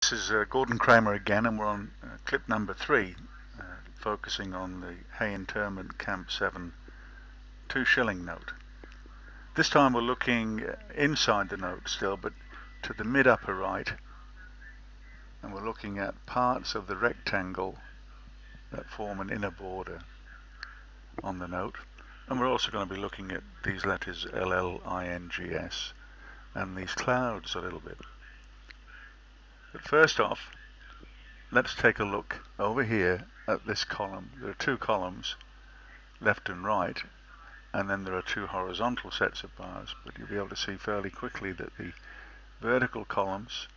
This is Gordon Kramer again, and we're on clip number 3, focusing on the Hay Internment Camp 7 2-shilling note. This time we're looking inside the note still, but to the mid-upper right, and we're looking at parts of the rectangle that form an inner border on the note. And we're also going to be looking at these letters LLINGS and these clouds a little bit. But first off, let's take a look over here at this column. There are two columns, left and right, and then there are two horizontal sets of bars, but you'll be able to see fairly quickly that the vertical columns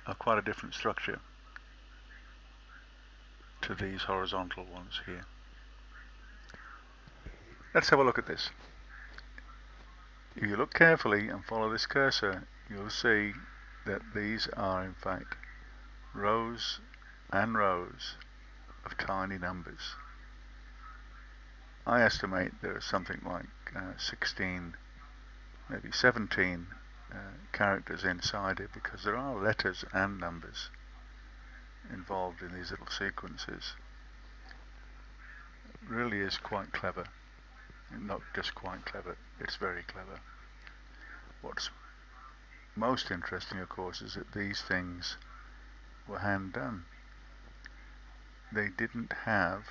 are quite a different structure to these horizontal ones here. Let's have a look at this. If you look carefully and follow this cursor, you'll see that these are in fact rows and rows of tiny numbers. I estimate there are something like 16, maybe 17 characters inside it, because there are letters and numbers involved in these little sequences. It really is quite clever. Not just quite clever, it's very clever. What's most interesting, of course, is that these things were hand done. They didn't have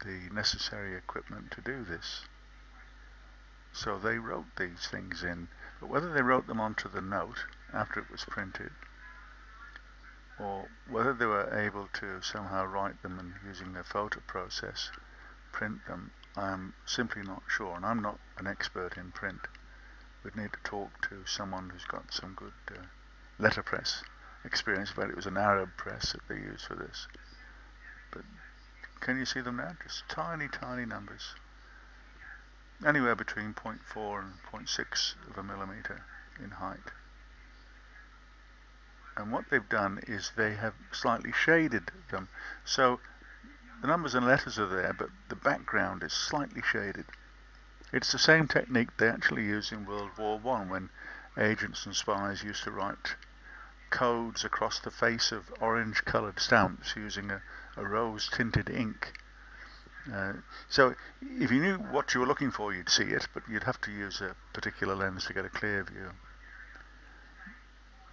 the necessary equipment to do this, so they wrote these things in. But whether they wrote them onto the note after it was printed, or whether they were able to somehow write them and using a photo process print them, I'm simply not sure, and I'm not an expert in print. We'd need to talk to someone who's got some good letterpress experience. In fact, it was an Arab press that they used for this. But can you see them now? Just tiny, tiny numbers. Anywhere between 0.4 and 0.6 of a millimeter in height. And what they've done is they have slightly shaded them. So the numbers and letters are there, but the background is slightly shaded. It's the same technique they actually used in World War I, when agents and spies used to write codes across the face of orange-coloured stamps using a rose-tinted ink. So if you knew what you were looking for, you'd see it, but you'd have to use a particular lens to get a clear view.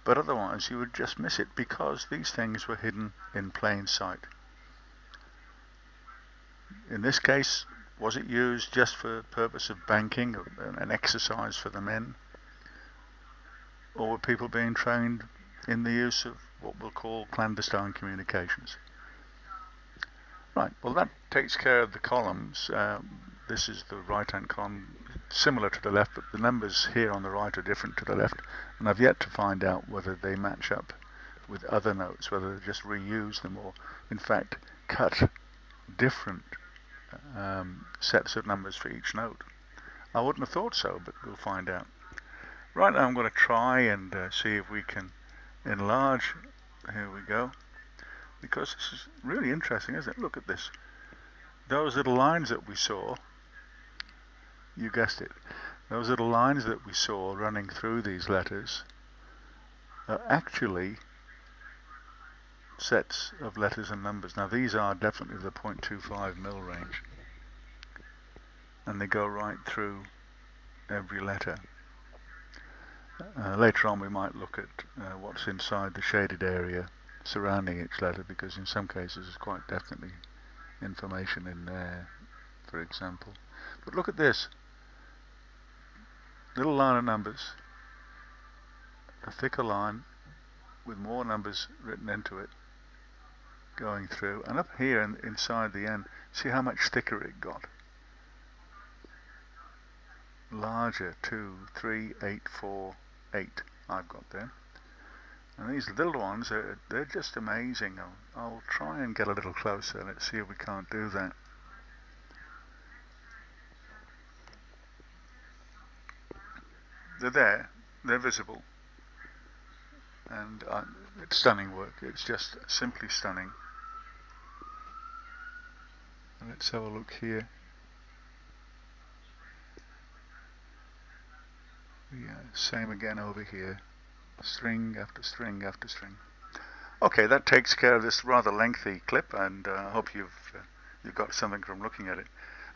But otherwise you would just miss it, because these things were hidden in plain sight. In this case, was it used just for the purpose of banking, an exercise for the men? Or were people being trained in the use of what we'll call clandestine communications? Right, well, that takes care of the columns. This is the right-hand column, similar to the left, but the numbers here on the right are different to the left, and I've yet to find out whether they match up with other notes, whether they just reuse them or in fact cut different sets of numbers for each note. I wouldn't have thought so, but we'll find out. Right now I'm going to try and see if we can enlarge. Here we go. Because this is really interesting, isn't it? Look at this. Those little lines that we saw, you guessed it, those little lines that we saw running through these letters are actually sets of letters and numbers. Now these are definitely the 0.25 mil range, and they go right through every letter. Later on we might look at what's inside the shaded area surrounding each letter, because in some cases there's quite definitely information in there, for example. But look at this little line of numbers, a thicker line with more numbers written into it going through, and up here inside the end, see how much thicker it got. Larger, 2, 3, 8, 4, 8 I've got there. And these little ones, they're just amazing. I'll try and get a little closer. Let's see if we can't do that. They're there, they're visible, and it's stunning work. It's just simply stunning. Let's have a look here. Yeah, same again over here. String after string after string. Okay, that takes care of this rather lengthy clip, and I hope you've got something from looking at it.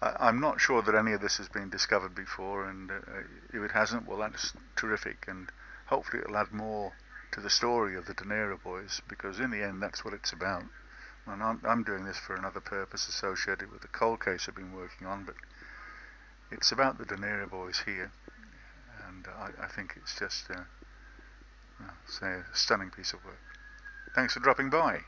I'm not sure that any of this has been discovered before, and if it hasn't, well, that's terrific, and hopefully it'll add more to the story of the De Niro boys, because in the end that's what it's about. And I'm doing this for another purpose associated with the cold case I've been working on, but it's about the De Niro boys here, and I think it's just say a stunning piece of work. Thanks for dropping by.